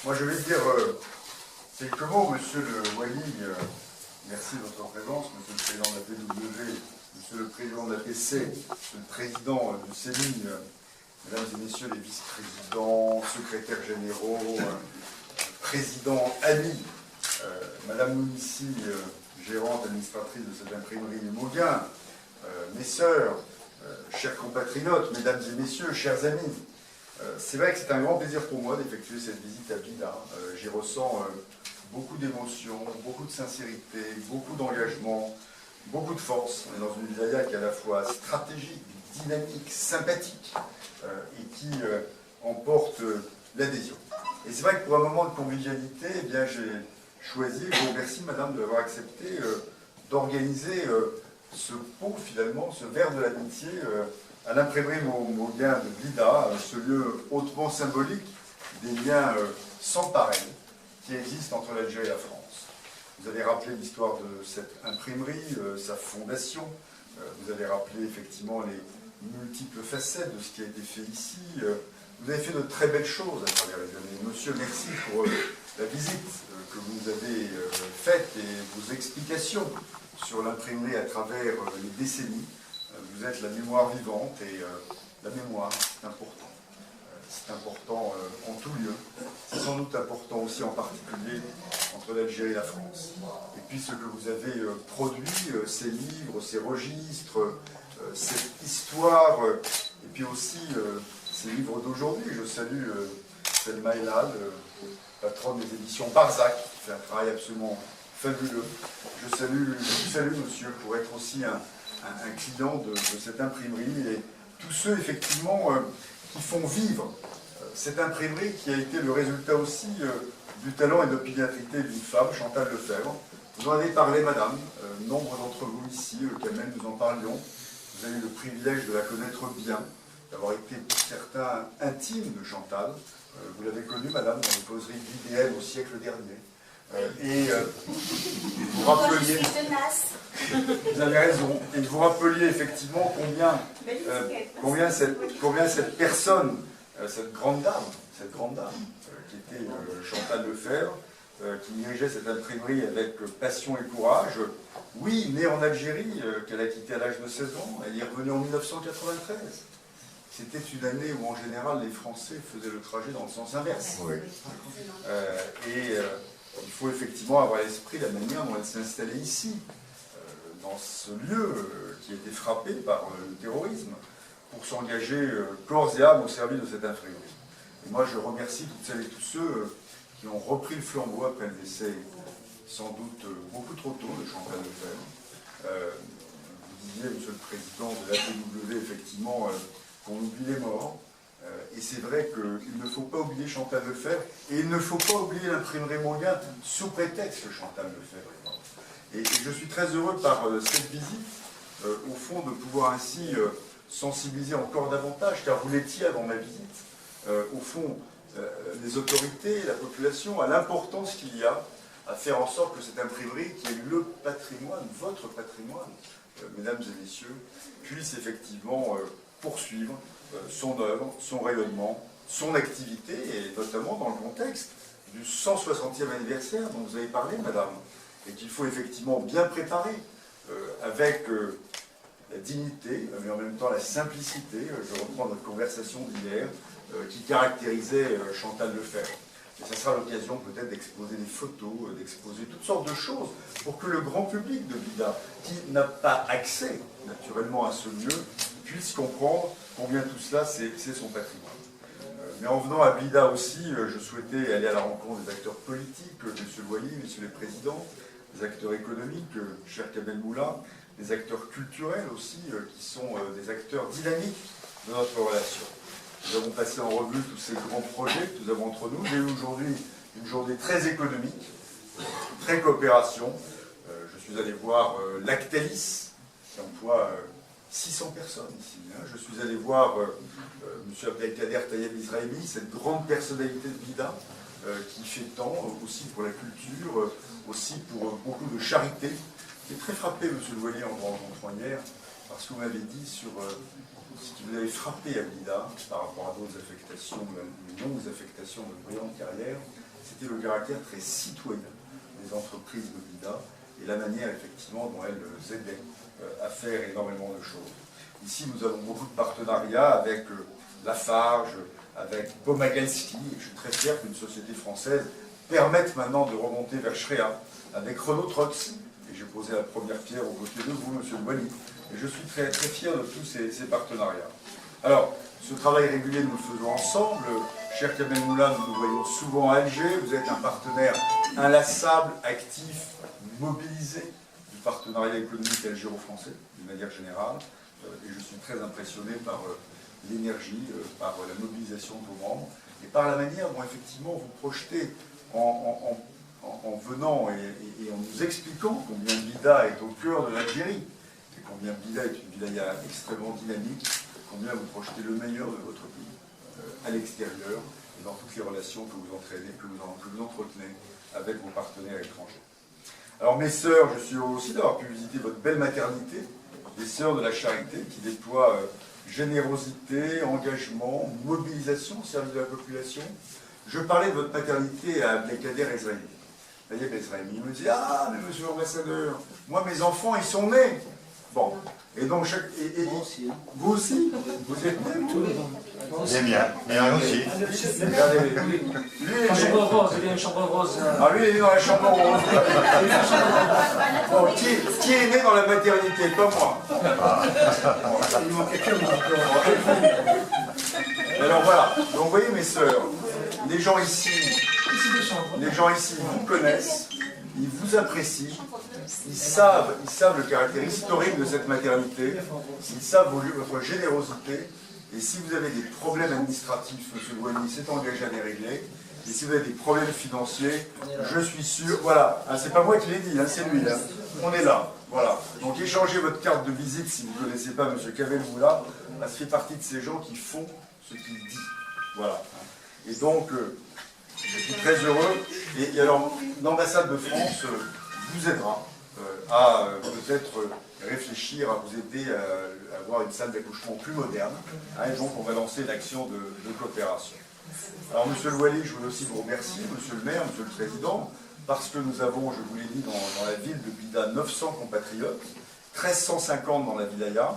Moi, je vais dire quelques mots, monsieur le Wali. Merci de votre présence, monsieur le président de la PW, monsieur le président de la PC, monsieur le président du CELIN, mesdames et messieurs les vice-présidents, secrétaires généraux, présidents, amis, madame Mounici, gérante administratrice de cette imprimerie Mauguin, mes sœurs, chers compatriotes, mesdames et messieurs, chers amis. C'est vrai que c'est un grand plaisir pour moi d'effectuer cette visite à Blida. J'y ressens beaucoup d'émotion, beaucoup de sincérité, beaucoup d'engagement, beaucoup de force. On est dans une wilaya qui est à la fois stratégique, dynamique, sympathique et qui emporte l'adhésion. Et c'est vrai que pour un moment de convivialité, eh bien, j'ai choisi, je vous remercie madame de l'avoir accepté, d'organiser ce pot finalement, ce verre de l'amitié à l'imprimerie Mauguin de Blida, ce lieu hautement symbolique des liens sans pareil qui existent entre l'Algérie et la France. Vous avez rappelé l'histoire de cette imprimerie, sa fondation, vous avez rappelé effectivement les multiples facettes de ce qui a été fait ici. Vous avez fait de très belles choses à travers les années. Monsieur, merci pour la visite que vous avez faite et vos explications sur l'imprimerie à travers les décennies. Vous êtes la mémoire vivante et la mémoire, c'est important. C'est important en tout lieu. C'est sans doute important aussi en particulier entre l'Algérie et la France. Et puis ce que vous avez produit, ces livres, ces registres, cette histoire, et puis aussi ces livres d'aujourd'hui. Je salue Selma Elal, patronne des éditions Barzac, qui fait un travail absolument fabuleux. Je vous salue, monsieur, pour être aussi un client de cette imprimerie et tous ceux effectivement qui font vivre cette imprimerie qui a été le résultat aussi du talent et de l'opiniâtreté d'une femme, Chantal Lefebvre. Vous en avez parlé, madame, nombre d'entre vous ici, Kamel, nous en parlions. Vous avez eu le privilège de la connaître bien, d'avoir été pour certains intime de Chantal. Vous l'avez connue, madame, dans les causeries d'IDM au siècle dernier. Et vous rappeliez, vous avez raison, et vous rappeliez effectivement combien cette personne, cette grande dame qui était Chantal Lefebvre, qui dirigeait cette imprimerie avec passion et courage, oui, née en Algérie, qu'elle a quitté à l'âge de 16 ans, elle y est revenue en 1993. C'était une année où en général les Français faisaient le trajet dans le sens inverse. Oui. Il faut effectivement avoir à l'esprit la manière dont elle s'est installée ici, dans ce lieu qui a été frappé par le terrorisme, pour s'engager corps et âme au service de cette imprimerie. Et moi, je remercie toutes celles et tous ceux qui ont repris le flambeau après le décès, sans doute beaucoup trop tôt, de Chantal Lefebvre. Vous disiez, monsieur le président de l'APW, effectivement, qu'on oublie les morts. Et c'est vrai qu'il ne faut pas oublier Chantal Lefebvre, et il ne faut pas oublier l'imprimerie Mauguin sous prétexte que Chantal Lefebvre est morte. Et je suis très heureux par cette visite, au fond, de pouvoir ainsi sensibiliser encore davantage, car vous l'étiez avant ma visite, au fond, les autorités, la population, à l'importance qu'il y a à faire en sorte que cette imprimerie, qui est le patrimoine, votre patrimoine, mesdames et messieurs, puisse effectivement poursuivre son œuvre, son rayonnement, son activité, et notamment dans le contexte du 160e anniversaire dont vous avez parlé, madame, et qu'il faut effectivement bien préparer avec la dignité, mais en même temps la simplicité, je reprends notre conversation d'hier, qui caractérisait Chantal Lefebvre. Et ça sera l'occasion peut-être d'exposer des photos, d'exposer toutes sortes de choses, pour que le grand public de Blida, qui n'a pas accès naturellement à ce lieu, puisse comprendre combien tout cela, c'est son patrimoine. Mais en venant à Blida aussi, je souhaitais aller à la rencontre des acteurs politiques, monsieur le Wali, monsieur le président, des acteurs économiques, cher Kamel Moula, des acteurs culturels aussi, qui sont des acteurs dynamiques de notre relation. Nous avons passé en revue tous ces grands projets que nous avons entre nous. J'ai eu aujourd'hui une journée très économique, très coopération. Je suis allé voir Lactalis, qui emploie 600 personnes ici. Je suis allé voir M. Abdelkader Tayeb Israeli, cette grande personnalité de Blida, qui fait tant aussi pour la culture, aussi pour beaucoup de charité. J'ai très frappé, M. le Wali, en vous rencontrant hier, parce que vous m'avez dit sur ce qui vous avait frappé à Blida par rapport à d'autres affectations, de longues affectations de brillante carrière, c'était le caractère très citoyen des entreprises de Blida et la manière effectivement dont elles aidaient à faire énormément de choses. Ici, nous avons beaucoup de partenariats avec Lafarge, avec Pomagalski, et je suis très fier qu'une société française permette maintenant de remonter vers Shrea, avec Renault Trucks, et j'ai posé la première pierre aux côtés de vous, monsieur Wally, et je suis très, très fier de tous ces partenariats. Alors, ce travail régulier, nous le faisons ensemble. Cher Kamel Moula, nous nous voyons souvent à Alger, vous êtes un partenaire inlassable, actif, mobilisé du partenariat économique algéro-français, d'une manière générale, et je suis très impressionné par l'énergie, par la mobilisation de vos membres, et par la manière dont effectivement vous projetez en venant et en nous expliquant combien Blida est au cœur de l'Algérie, et combien Blida est une wilaya extrêmement dynamique, combien vous projetez le meilleur de votre pays à l'extérieur et dans toutes les relations que vous entraînez, que vous entretenez avec vos partenaires étrangers. Alors mes sœurs, je suis heureux aussi d'avoir pu visiter votre belle maternité, les Sœurs de la Charité, qui déploient générosité, engagement, mobilisation au service de la population. Je parlais de votre maternité à Abdelkader Ezraïmi. Taïeb Ezraïmi, il me dit « Ah, mais monsieur l'ambassadeur, moi mes enfants, ils sont nés !» Bon, et donc chaque... Moi aussi. Hein. Vous aussi? Vous êtes nés, vous? C'est bien, mais un aussi. Regardez, lui, En chambre rose, il y a une chambre rose. Ah, lui, il est dans la chambre rose. Bon, qui est né dans la maternité? Pas moi. Il manquait que moi. Alors voilà, donc vous voyez mes sœurs, les gens ici vous connaissent, ils vous apprécient, ils savent le caractère historique de cette maternité, ils savent votre générosité, et si vous avez des problèmes administratifs, M. Wally s'est engagé à les régler, et si vous avez des problèmes financiers, je suis sûr, voilà, hein, c'est pas moi qui l'ai dit, hein, c'est lui, hein, on est là, voilà. Donc échangez votre carte de visite si vous ne connaissez pas M. Kamel Moula, ça fait partie de ces gens qui font ce qu'il dit, voilà. Et donc, je suis très heureux, et alors l'ambassade de France vous aidera à peut-être réfléchir, à vous aider à avoir une salle d'accouchement plus moderne, hein, et donc on va lancer une action de coopération. Alors monsieur le Wally, je voulais aussi vous remercier, monsieur le maire, monsieur le président, parce que nous avons, je vous l'ai dit, dans la ville de Blida, 900 compatriotes, 1350 dans la wilaya.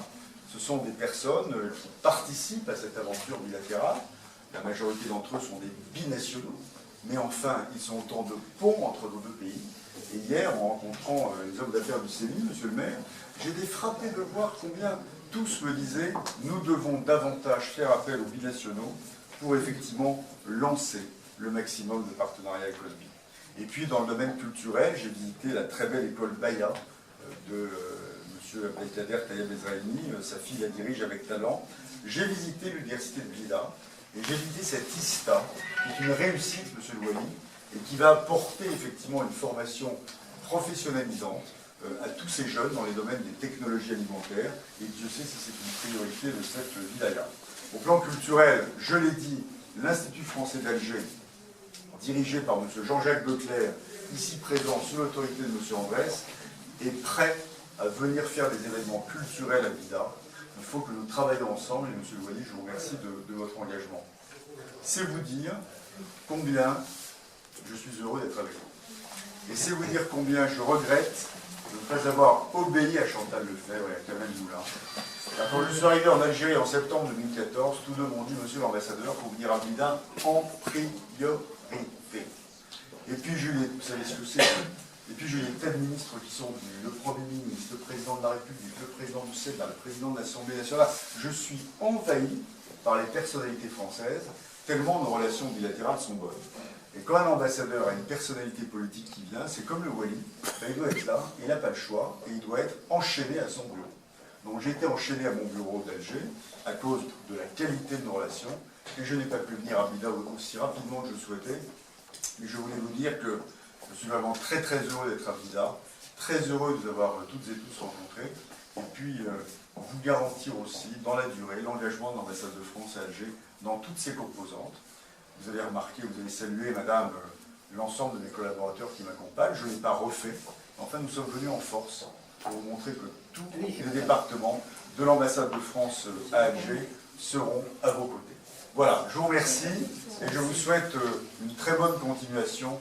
Ce sont des personnes qui participent à cette aventure bilatérale. La majorité d'entre eux sont des binationaux, mais enfin, ils sont autant de ponts entre nos deux pays. Et hier, en rencontrant les hommes d'affaires du CEMI, monsieur le maire, j'ai été frappé de voir combien tous me disaient « nous devons davantage faire appel aux binationaux pour effectivement lancer le maximum de partenariats économiques ». Et puis, dans le domaine culturel, j'ai visité la très belle école Baya de M. Abdelkader Taïeb Ezraïmi, sa fille la dirige avec talent. J'ai visité l'université de Blida, et j'ai visité cette ISTA, qui est une réussite, monsieur le Wally, et qui va apporter effectivement une formation professionnalisante à tous ces jeunes dans les domaines des technologies alimentaires, et Dieu sait si c'est une priorité de cette wilaya. Au plan culturel, je l'ai dit, l'Institut français d'Alger, dirigé par M. Jean-Jacques Leclerc, ici présent sous l'autorité de M. Andrès, est prêt à venir faire des événements culturels à Blida. Il faut que nous travaillions ensemble, et M. le Wally, je vous remercie de votre engagement. C'est vous dire combien je suis heureux d'être avec vous. Et c'est vous dire combien je regrette de ne pas avoir obéi à Chantal Lefebvre et à Kamel Moula. Quand je suis arrivé en Algérie en septembre 2014, tous deux m'ont dit, monsieur l'ambassadeur, il faut venir à Blida en priorité. Et puis Juliette, vous savez ce que c'est. Et puis j'ai les tas de ministres qui sont venus, le Premier ministre, le Président de la République, le Président du Sénat, le Président de l'Assemblée nationale. Je suis envahi par les personnalités françaises, tellement nos relations bilatérales sont bonnes. Et quand un ambassadeur a une personnalité politique qui vient, c'est comme le Wally, il doit être là, il n'a pas le choix, et il doit être enchaîné à son bureau. Donc j'ai été enchaîné à mon bureau d'Alger, à cause de la qualité de nos relations, et je n'ai pas pu venir à Blida aussi rapidement que je souhaitais. Mais je voulais vous dire que je suis vraiment très très heureux d'être à Blida, très heureux de vous avoir toutes et tous rencontrés, et puis vous garantir aussi, dans la durée, l'engagement de l'ambassade de France à Alger, dans toutes ses composantes. Vous avez remarqué, vous avez salué, madame, l'ensemble de mes collaborateurs qui m'accompagnent. Je n'ai pas refait. Enfin, nous sommes venus en force pour vous montrer que tous les départements de l'ambassade de France à Alger seront à vos côtés. Voilà, je vous remercie et je vous souhaite une très bonne continuation